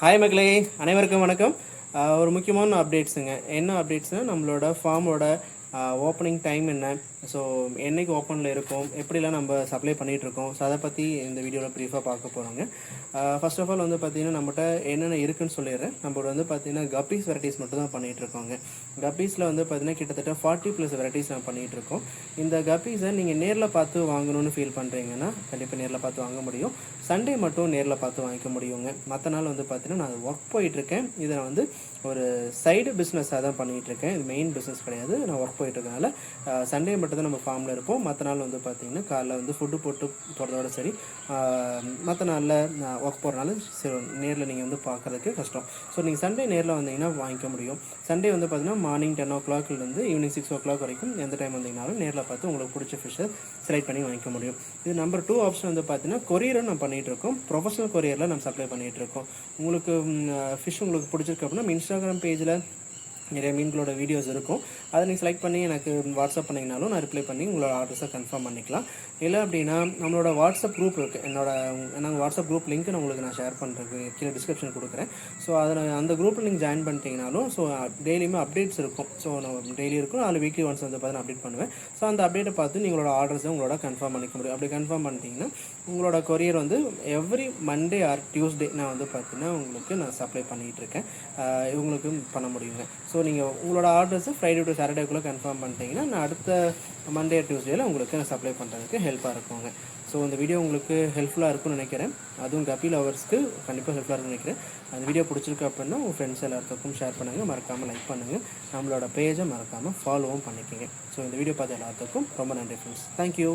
Hi மக்களே, அனைவருக்கும் வணக்கம். ஒரு முக்கியமான அப்டேட்ஸுங்க. என்ன அப்டேட்ஸ்னால், நம்மளோட ஃபார்மோட ஓப்பனிங் டைம் என்ன, ஸோ என்றைக்கு ஓப்பனில் இருக்கும், எப்படிலாம் நம்ம சப்ளை பண்ணிகிட்ருக்கோம், ஸோ அதை பற்றி இந்த வீடியோவில் ப்ரீஃபாக பார்க்க போகிறோங்க. ஃபர்ஸ்ட் ஆஃப் ஆல் வந்து பார்த்திங்கன்னா, நம்மகிட்ட என்னென்ன இருக்குதுன்னு சொல்லிடுறேன். நம்மளோட வந்து பார்த்திங்கன்னா கப்பீஸ் வெரைட்டிஸ் மட்டும் தான் பண்ணிகிட்ருக்கோங்க. கப்பீஸில் வந்து பார்த்திங்கன்னா கிட்டத்தட்ட 40+ வெரைட்டிஸ் நான் பண்ணிகிட்ருக்கோம். இந்த கப்பீஸை நீங்கள் நேரில் பார்த்து வாங்கணும்னு ஃபீல் பண்ணுறீங்கன்னா கண்டிப்பாக நேரில் பார்த்து வாங்க முடியும். சண்டே மட்டும் நேரில் பார்த்து வாங்கிக்க முடியுங்க. மற்ற நாள் வந்து பார்த்திங்கன்னா நான் ஒர்க் போயிட்டுருக்கேன். இதை வந்து ஒரு சைடு பிஸ்னஸாக தான் பண்ணிகிட்ருக்கேன். இது மெயின் பிஸ்னஸ் கிடையாது. நான் ஒர்க் போயிட்டுருக்கனால சண்டே மட்டும் தான் நம்ம ஃபார்மில் இருப்போம். மற்ற நாள் வந்து பார்த்திங்கன்னா காலைல வந்து ஃபுட்டு போட்டு போகிறதோட சரி, மற்ற நாளில் நான் ஒர்க் போகிறனால சரி நேரில் நீங்கள் வந்து பார்க்குறதுக்கு கஷ்டம். ஸோ நீங்கள் சண்டே நேரில் வந்தீங்கன்னா வாங்கிக்க முடியும். சண்டே வந்து பார்த்திங்கன்னா மார்னிங் 10 o'clockலேருந்து ஈவினிங் 6 o'clock வரைக்கும் எந்த டைம் வந்தீங்கனாலும் நேரில் பார்த்து உங்களுக்கு பிடிச்ச ஃபிஷ்ஷை செலக்ட் பண்ணி வாங்கிக்க முடியும். இது நம்பர் 2 ஆப்ஷன் வந்து பார்த்திங்கன்னா கொரியரும் நம்ம பண்ணிகிட்ருக்கோம். ப்ரொஃபஷனல் கொரியரில் நம்ம சப்ளை பண்ணிகிட்ருக்கோம். உங்களுக்கு ஃபிஷ் உங்களுக்கு பிடிச்சிருக்கு அப்படின்னா நம்ம இன்ஸ்டாகிராம் பேஜில் நிறைய மீன்களோட வீடியோஸ் இருக்கும். அதை நீங்கள் செலக்ட் பண்ணி எனக்கு வாட்ஸ்அப் பண்ணிங்கனாலும் நான் ரிப்ளை பண்ணி உங்களோட ஆர்டர்ஸை கன்ஃபார்ம் பண்ணிக்கலாம். இல்லை அப்படின்னா நம்மளோட வாட்ஸ்அப் குரூப் இருக்குது. நாங்கள் வாட்ஸ்அப் குரூப் லிங்க் நான் உங்களுக்கு ஷேர் பண்ணுறதுக்கு கீழே டிஸ்கிரிப்ஷன் கொடுக்குறேன். ஸோ அதில் அந்த குரூப்பில் நீங்கள் ஜாயின் பண்ணிட்டீங்கனாலும் ஸோ டெய்லியுமே அப்டேட்ஸ் இருக்கும். ஸோ நான் டெய்லி இருக்கும், அதில் வீக்லி ஒன்ஸ் வந்து பார்த்தீங்கன்னா அப்டேட் பண்ணுவேன். ஸோ அந்த அப்டேட்டை பார்த்து நீங்களோட ஆர்டர்ஸை உங்களோட கன்ஃபார்ம் பண்ணிக்க முடியும். அப்படி கன்ஃபார்ம் பண்ணிட்டீங்கன்னா உங்களோட கொரியர் வந்து எவ்ரி மண்டே ஆர் டியூஸ்டே நான் வந்து பார்த்தீங்கன்னா உங்களுக்கு நான் சப்ளை பண்ணிகிட்ருக்கேன். இவங்களுக்கு பண்ண முடியுங்க. ஸோ நீங்கள் உங்களோட ஆர்டர்ஸை ஃப்ரைடே டு சாட்டர்டேக்குள்ளே கன்ஃபார்ம் பண்ணிட்டீங்கன்னா நான் அடுத்த மண்டே டியூஸ்டேயில் உங்களுக்கு நான் சப்ளை பண்ணுறதுக்கு ஹெல்ப்பாக இருக்குங்க. ஸோ இந்த வீடியோ உங்களுக்கு ஹெல்ப்ஃபுல்லாக இருக்கும்னு நினைக்கிறேன். அதுவும் கப்பி லவர்ஸ்க்கு கண்டிப்பாக ஹெல்ப்ஃபுல்லாக இருக்குன்னு நினைக்கிறேன். அந்த வீடியோ பிடிச்சிருக்கு அப்படின்னா உங்கள் ஃப்ரெண்ட்ஸ் எல்லாத்துக்கும் ஷேர் பண்ணுங்கள். மறக்காமல் லைக் பண்ணுங்கள். நம்மளோட பேஜை மறக்காமல் ஃபாலோவும் பண்ணிக்கோங்க. ஸோ இந்த வீடியோ பார்த்த எல்லாத்துக்கும் ரொம்ப நன்றி ஃப்ரெண்ட்ஸ். தேங்க்யூ.